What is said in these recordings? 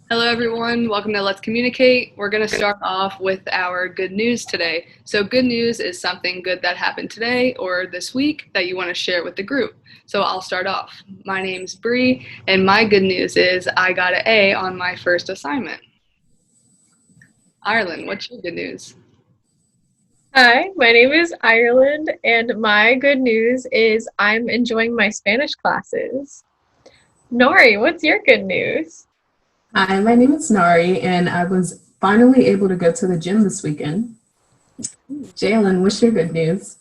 Hello, everyone. Welcome to Let's Communicate. We're going to start off with our good news today. So good news is something good that happened today or this week that you want to share with the group. So I'll start off. My name's Bree, and my good news is I got an A on my first assignment. Ireland, what's your good news? Hi, my name is Ireland, and my good news is I'm enjoying my Spanish classes. Nori, what's your good news? Hi, my name is Nari, and I was finally able to go to the gym this weekend. Jalen, what's your good news?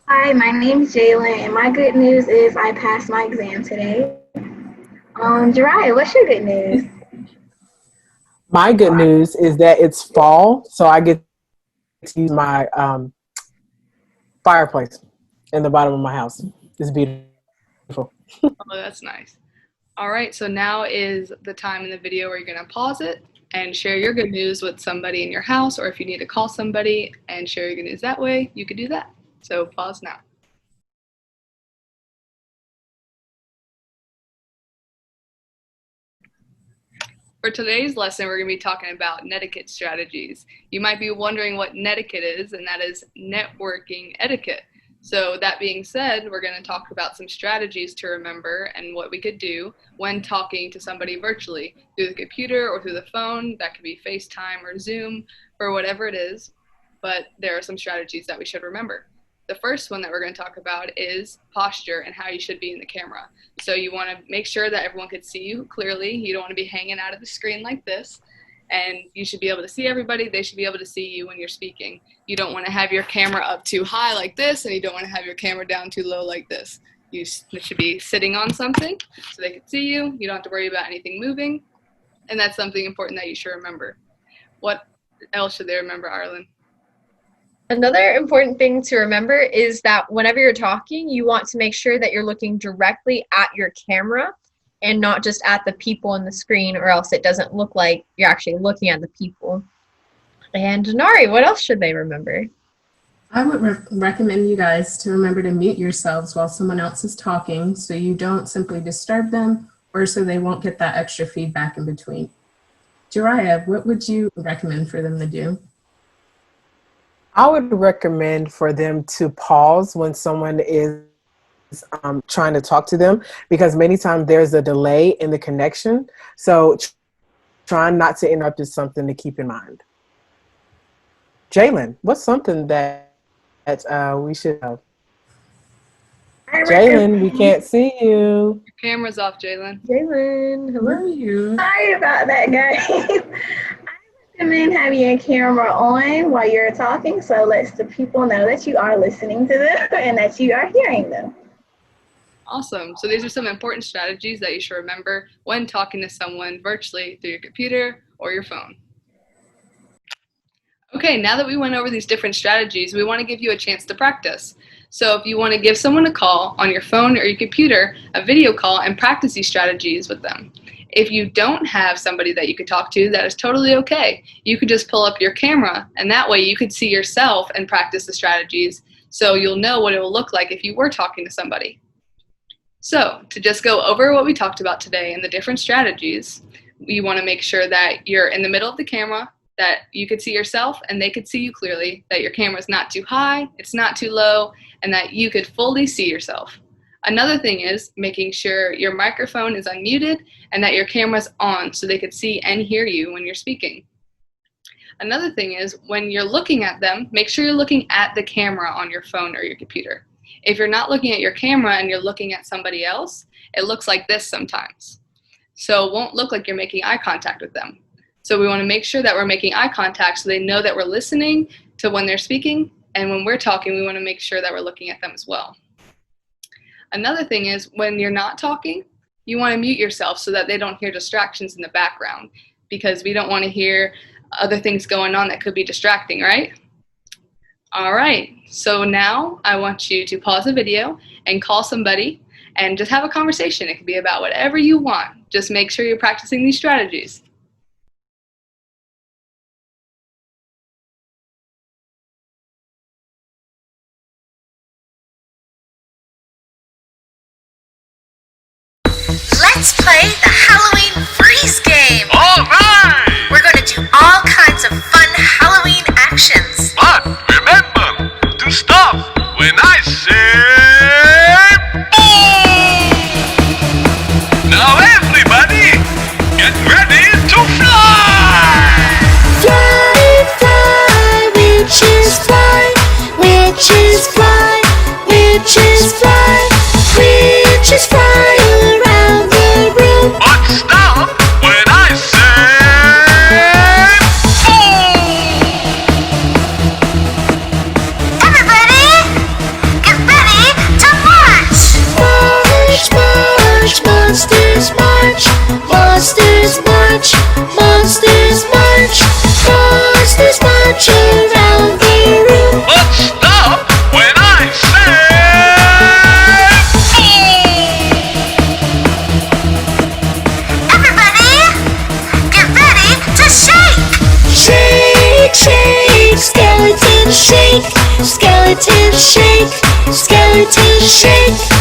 Hi, my name's Jalen, and my good news is I passed my exam today. Jariah, what's your good news? My good news is that it's fall, so I get to use my fireplace in the bottom of my house. It's beautiful. Oh, that's nice. All right, so now is the time in the video where you're going to pause it and share your good news with somebody in your house, or if you need to call somebody and share your good news that way, you could do that. So pause now. For today's lesson, we're going to be talking about netiquette strategies. You might be wondering what netiquette is, and that is networking etiquette. So that being said, we're going to talk about some strategies to remember and what we could do when talking to somebody virtually through the computer or through the phone. That could be FaceTime or Zoom or whatever it is, but there are some strategies that we should remember. The first one that we're going to talk about is posture and how you should be in the camera. So you want to make sure that everyone could see you clearly. You don't want to be hanging out of the screen like this. And you should be able to see everybody. They should be able to see you when you're speaking. You don't want to have your camera up too high like this, and you don't want to have your camera down too low like this. You should be sitting on something so they can see you. You don't have to worry about anything moving. And that's something important that you should remember. What else should they remember, Arlen? Another important thing to remember is that whenever you're talking, you want to make sure that you're looking directly at your camera and not just at the people on the screen, or else it doesn't look like you're actually looking at the people. And Nari, what else should they remember? I would recommend you guys to remember to mute yourselves while someone else is talking so you don't simply disturb them or so they won't get that extra feedback in between. Jariah, what would you recommend for them to do? I would recommend for them to pause when someone is trying to talk to them, because many times there's a delay in the connection. So trying not to interrupt is something to keep in mind. Jalen, what's something that we should have? Jalen, we can't see you. Your camera's off, Jalen. Jalen, Where hello. are you? Sorry about that, guys. I recommend having your camera on while you're talking, so it lets the people know that you are listening to them and that you are hearing them. Awesome. So these are some important strategies that you should remember when talking to someone virtually through your computer or your phone. Okay, now that we went over these different strategies, we want to give you a chance to practice. So if you want to give someone a call on your phone or your computer, a video call, and practice these strategies with them. If you don't have somebody that you could talk to, that is totally okay. You could just pull up your camera, and that way you could see yourself and practice the strategies, so you'll know what it will look like if you were talking to somebody. So to just go over what we talked about today and the different strategies, you want to make sure that you're in the middle of the camera, that you could see yourself and they could see you clearly, that your camera's not too high, it's not too low, and that you could fully see yourself. Another thing is making sure your microphone is unmuted and that your camera's on so they could see and hear you when you're speaking. Another thing is when you're looking at them, make sure you're looking at the camera on your phone or your computer. If you're not looking at your camera and you're looking at somebody else, it looks like this sometimes. So it won't look like you're making eye contact with them. So we want to make sure that we're making eye contact so they know that we're listening to when they're speaking, and when we're talking, we want to make sure that we're looking at them as well. Another thing is when you're not talking, you want to mute yourself so that they don't hear distractions in the background, because we don't want to hear other things going on that could be distracting, right? All right, so now I want you to pause the video and call somebody and just have a conversation. It could be about whatever you want. Just make sure you're practicing these strategies. Let's play the Halloween freeze game! when I say boom! Now everybody, get ready to fly! Fly, fly, witches fly, witches fly, witches fly, witches fly around the room. But stop when I say boom! Everybody, get ready to march! March, march, monsters march, monsters march, monsters march, monsters march around the room. But stop when I say Everybody, get ready to shake! Shake, shake, skeleton shake, skeleton shake, skeleton shake.